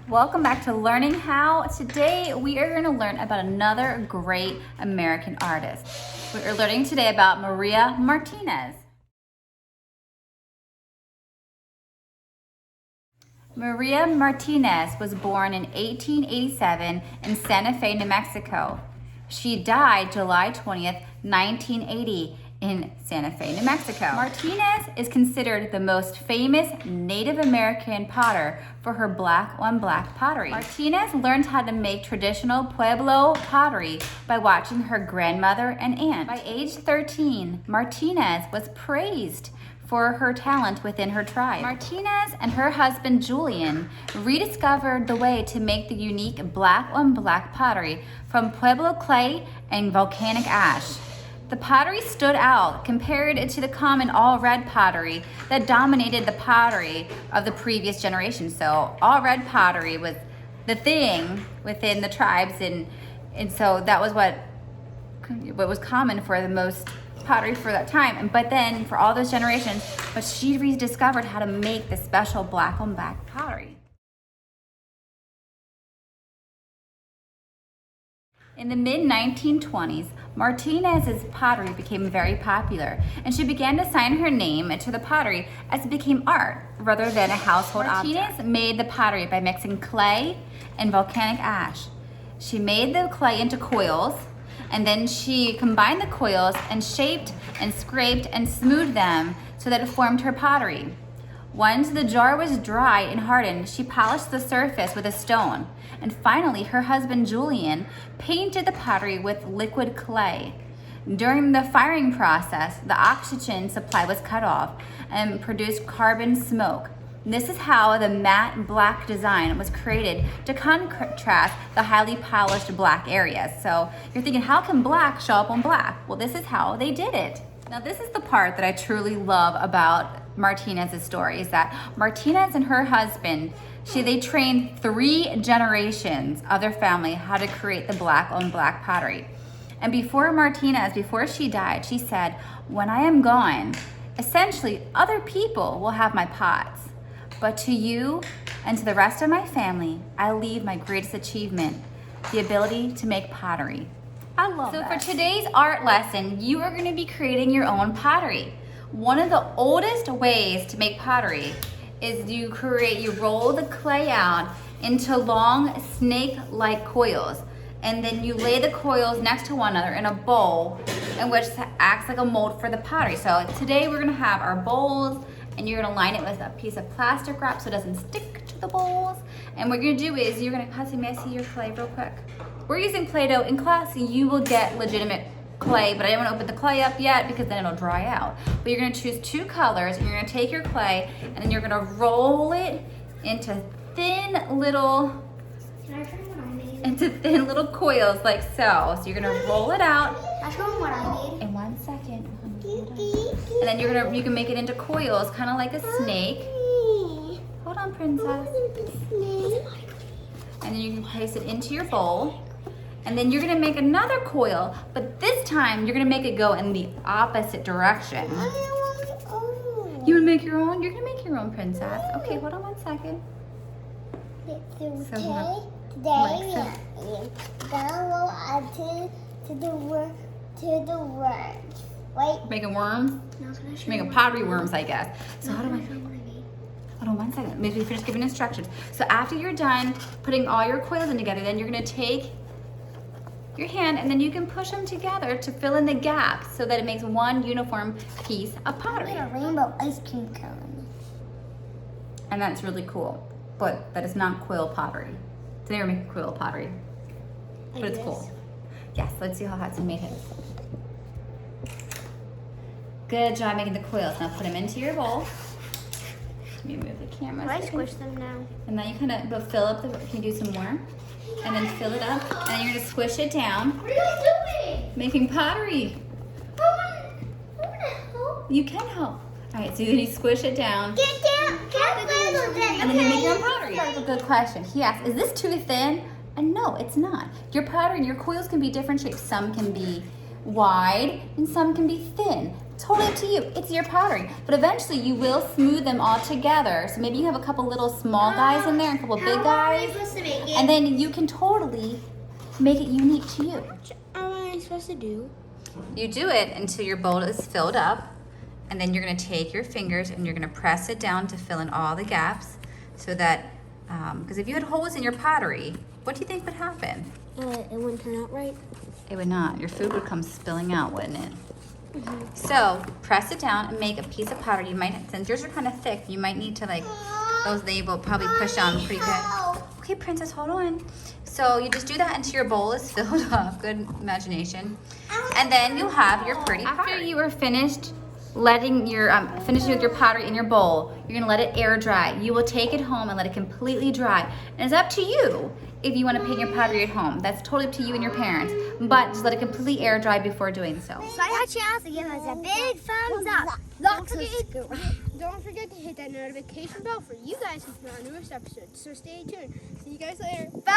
Welcome back to Learning How. Today we are going to learn about another great American artist. We are learning today about Maria Martinez. Maria Martinez was born in 1887 in Santa Fe, New Mexico. She died July 20th, 1980 in Santa Fe, New Mexico. Martinez is considered the most famous Native American potter for her black-on-black pottery. Martinez learned how to make traditional Pueblo pottery by watching her grandmother and aunt. By age 13, Martinez was praised for her talent within her tribe. Martinez and her husband Julian rediscovered the way to make the unique black-on-black pottery from Pueblo clay and volcanic ash. The pottery stood out compared to the common all-red pottery that dominated the pottery of the previous generation. So all-red pottery was the thing within the tribes, and so that was what was common for the most pottery for that time. But then for all those generations, but she rediscovered how to make the special black-on-black pottery. In the mid-1920s, Martinez's pottery became very popular, and she began to sign her name to the pottery as it became art rather than a household object. Martinez made the pottery by mixing clay and volcanic ash. She made the clay into coils, and then she combined the coils and shaped and scraped and smoothed them so that it formed her pottery. Once the jar was dry and hardened, she polished the surface with a stone. And finally, her husband Julian painted the pottery with liquid clay. During the firing process, the oxygen supply was cut off and produced carbon smoke. This is how the matte black design was created to contrast the highly polished black areas. So you're thinking, how can black show up on black? Well, this is how they did it. Now, this is the part that I truly love about Martinez's story, is that Martinez and her husband, they trained 3 generations of their family how to create the black-on-black pottery. And before she died, she said, when I am gone, essentially other people will have my pots. But to you and to the rest of my family, I leave my greatest achievement, the ability to make pottery. I love that. So for today's art lesson, you are going to be creating your own pottery. One of the oldest ways to make pottery is you roll the clay out into long snake-like coils, and then you lay the coils next to one another in a bowl, in which acts like a mold for the pottery. So today we're going to have our bowls, and you're going to line it with a piece of plastic wrap so it doesn't stick to the bowls. And what you're going to do is you're going to, may I see your clay real quick? We're using Play-Doh. In class, you will get legitimate clay, but I don't want to open the clay up yet because then it'll dry out. But you're going to choose 2 colors, and you're going to take your clay, and then you're going to roll it into thin little coils like so. So you're going to roll it out. That's what I need. In 1 second. And then you can make it into coils, kind of like a snake. Hold on, princess. And then you can place it into your bowl. And then you're gonna make another coil, but this time you're gonna make it go in the opposite direction. You wanna make your own? You're gonna make your own, princess. Okay, hold on 1 second. To the worms. Wait. Making worms? Making pottery worms, I guess. So how do I? Hold on 1 second. Maybe finish giving instructions. So after you're done putting all your coils in together, then you're gonna take your hand, and then you can push them together to fill in the gaps so that it makes one uniform piece of pottery. I made a rainbow ice cream cone. And that's really cool, but that is not quill pottery. Today we're making quill pottery, but it's cool. Yes, let's see how Hudson made his. Good job making the quills. Now put them into your bowl. Let me move the camera. I squish them now. And now you kind of fill up can you do some more? And then fill it up, and then you're gonna squish it down. What are you doing? Making pottery. I want to help. You can help. All right, so then you squish it down. Get down. And then you make your own pottery. That's a good question. He asked, is this too thin? And no, it's not. Your pottery and your coils can be different shapes. Some can be wide and some can be thin. totally up to you. It's your pottery. But eventually you will smooth them all together. So maybe you have a couple little small guys in there and a couple big guys. And then you can totally make it unique to you. What am I supposed to do? You do it until your bowl is filled up. And then you're gonna take your fingers and you're gonna press it down to fill in all the gaps so that, because if you had holes in your pottery, what do you think would happen? It wouldn't turn out right. It would not. Your food would come spilling out, wouldn't it? So press it down and make a piece of pottery. You might, since yours are kind of thick, you might need to like, those they will probably push down pretty good. Okay, princess, hold on. So you just do that until your bowl is filled up. Good imagination. And then you'll have your pretty pottery. After you are finished letting your, finishing with your pottery in your bowl, you're gonna let it air dry. You will take it home and let it completely dry. And it's up to you if you want to paint your pottery at home. That's totally up to you and your parents. But just let it completely air dry before doing so. So I got chance to give us a big thumbs up. Don't forget to hit that notification bell for you guys for our newest episode. So stay tuned. See you guys later. Bye!